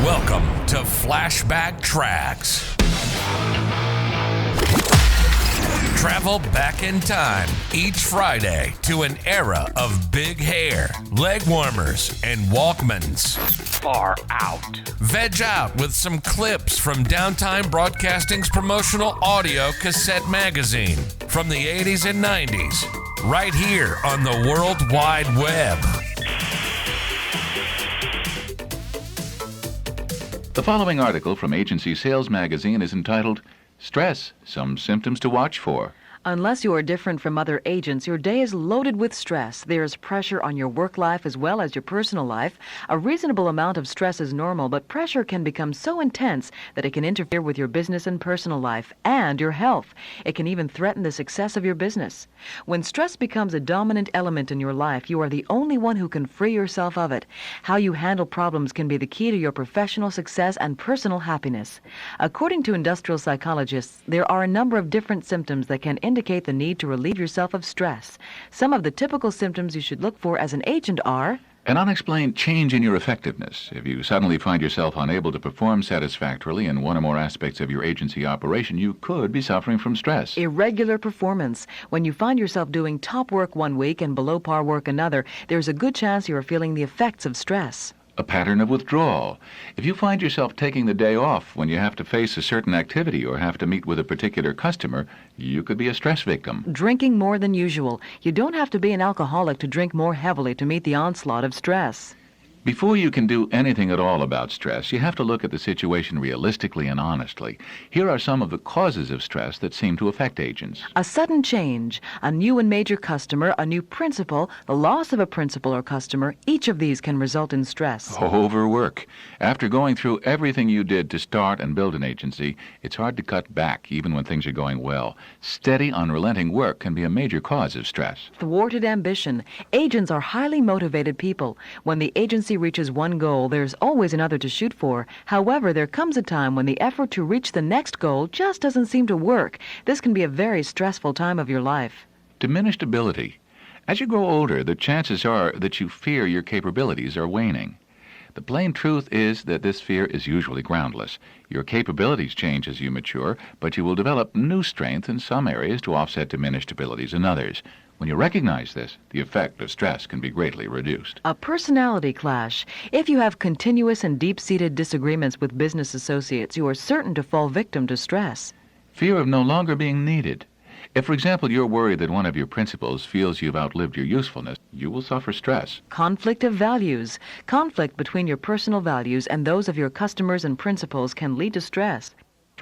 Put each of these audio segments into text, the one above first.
Welcome to Flashback Tracks. Travel back in time each Friday to an era of big hair, leg warmers, and Walkmans. Far out. Veg out with some clips from Downtime Broadcasting's promotional audio cassette magazine from the 80s and 90s, right here on the World Wide Web. The following article from Agency Sales Magazine is entitled, Stress, Some Symptoms to Watch For. Unless you are different from other agents, your day is loaded with stress. There is pressure on your work life as well as your personal life. A reasonable amount of stress is normal, but pressure can become so intense that it can interfere with your business and personal life and your health. It can even threaten the success of your business. When stress becomes a dominant element in your life, you are the only one who can free yourself of it. How you handle problems can be the key to your professional success and personal happiness. According to industrial psychologists, there are a number of different symptoms that can indicate the need to relieve yourself of stress. Some of the typical symptoms you should look for as an agent are An unexplained change in your effectiveness. If you suddenly find yourself unable to perform satisfactorily in one or more aspects of your agency operation, you could be suffering from stress. irregular performance. When you find yourself doing top work one week and below par work another, there's a good chance you are feeling the effects of stress. A pattern of withdrawal. If you find yourself taking the day off when you have to face a certain activity or have to meet with a particular customer, you could be a stress victim. Drinking more than usual. You don't have to be an alcoholic to drink more heavily to meet the onslaught of stress. Before you can do anything at all about stress, you have to look at the situation realistically and honestly. Here are some of the causes of stress that seem to affect agents. A sudden change, a new and major customer, a new principal, the loss of a principal or customer, each of these can result in stress. Overwork. After going through everything you did to start and build an agency, it's hard to cut back even when things are going well. Steady, unrelenting work can be a major cause of stress. Thwarted ambition. Agents are highly motivated people. When the agency reaches one goal, there's always another to shoot for. However, there comes a time when the effort to reach the next goal just doesn't seem to work. This can be a very stressful time of your life. Diminished ability. As you grow older, the chances are that you fear your capabilities are waning. The plain truth is that this fear is usually groundless. Your capabilities change as you mature, but you will develop new strength in some areas to offset diminished abilities in others. When you recognize this, the effect of stress can be greatly reduced. A personality clash. If you have continuous and deep-seated disagreements with business associates, you are certain to fall victim to stress. Fear of no longer being needed. If, for example, you're worried that one of your principals feels you've outlived your usefulness, you will suffer stress. Conflict of values. Conflict between your personal values and those of your customers and principals can lead to stress.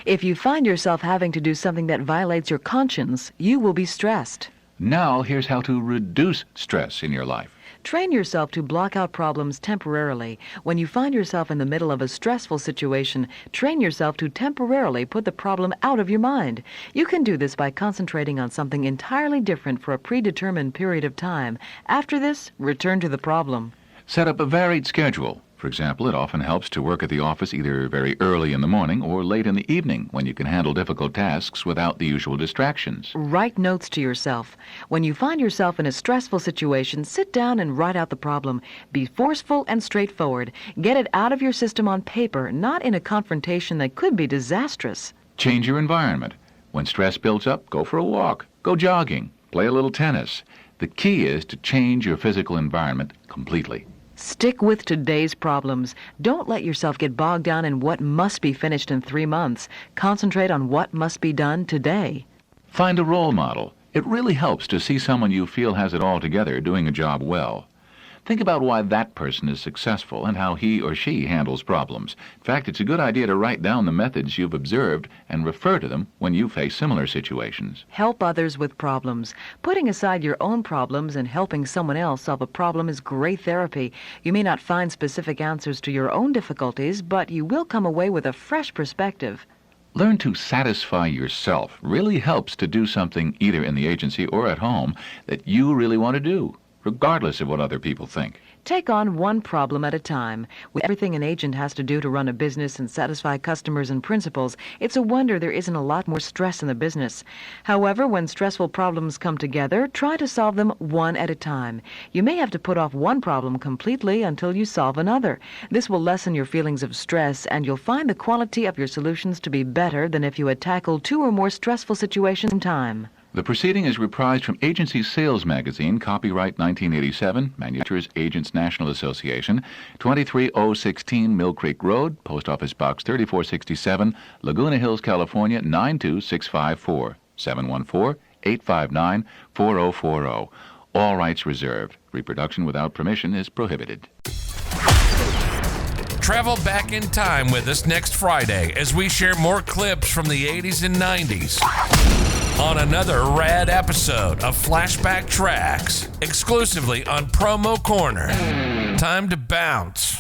If you find yourself having to do something that violates your conscience, you will be stressed. Now, here's how to reduce stress in your life. Train yourself to block out problems temporarily. When you find yourself in the middle of a stressful situation, train yourself to temporarily put the problem out of your mind. You can do this by concentrating on something entirely different for a predetermined period of time. After this, return to the problem. Set up a varied schedule. For example, it often helps to work at the office either very early in the morning or late in the evening when you can handle difficult tasks without the usual distractions. Write notes to yourself. When you find yourself in a stressful situation, sit down and write out the problem. Be forceful and straightforward. Get it out of your system on paper, not in a confrontation that could be disastrous. Change your environment. When stress builds up, go for a walk, go jogging, play a little tennis. The key is to change your physical environment completely. Stick with today's problems. Don't let yourself get bogged down in what must be finished in 3 months. Concentrate on what must be done today. Find a role model. It really helps to see someone you feel has it all together doing a job well. Think about why that person is successful and how he or she handles problems. In fact, it's a good idea to write down the methods you've observed and refer to them when you face similar situations. Help others with problems. Putting aside your own problems and helping someone else solve a problem is great therapy. You may not find specific answers to your own difficulties, but you will come away with a fresh perspective. Learn to satisfy yourself really helps to do something either in the agency or at home that you really want to do, regardless of what other people think. Take on one problem at a time. With everything an agent has to do to run a business and satisfy customers and principals, it's a wonder there isn't a lot more stress in the business. However, when stressful problems come together, try to solve them one at a time. You may have to put off one problem completely until you solve another. This will lessen your feelings of stress, and you'll find the quality of your solutions to be better than if you had tackled two or more stressful situations in time. The proceeding is reprised from Agency Sales Magazine, copyright 1987, Manufacturers Agents National Association, 23016 Mill Creek Road, Post Office Box 3467, Laguna Hills, California 92654, 714-859-4040. All rights reserved. Reproduction without permission is prohibited. Travel back in time with us next Friday as we share more clips from the 80s and 90s on another rad episode of Flashback Tracks, exclusively on Promo Corner. Time to bounce.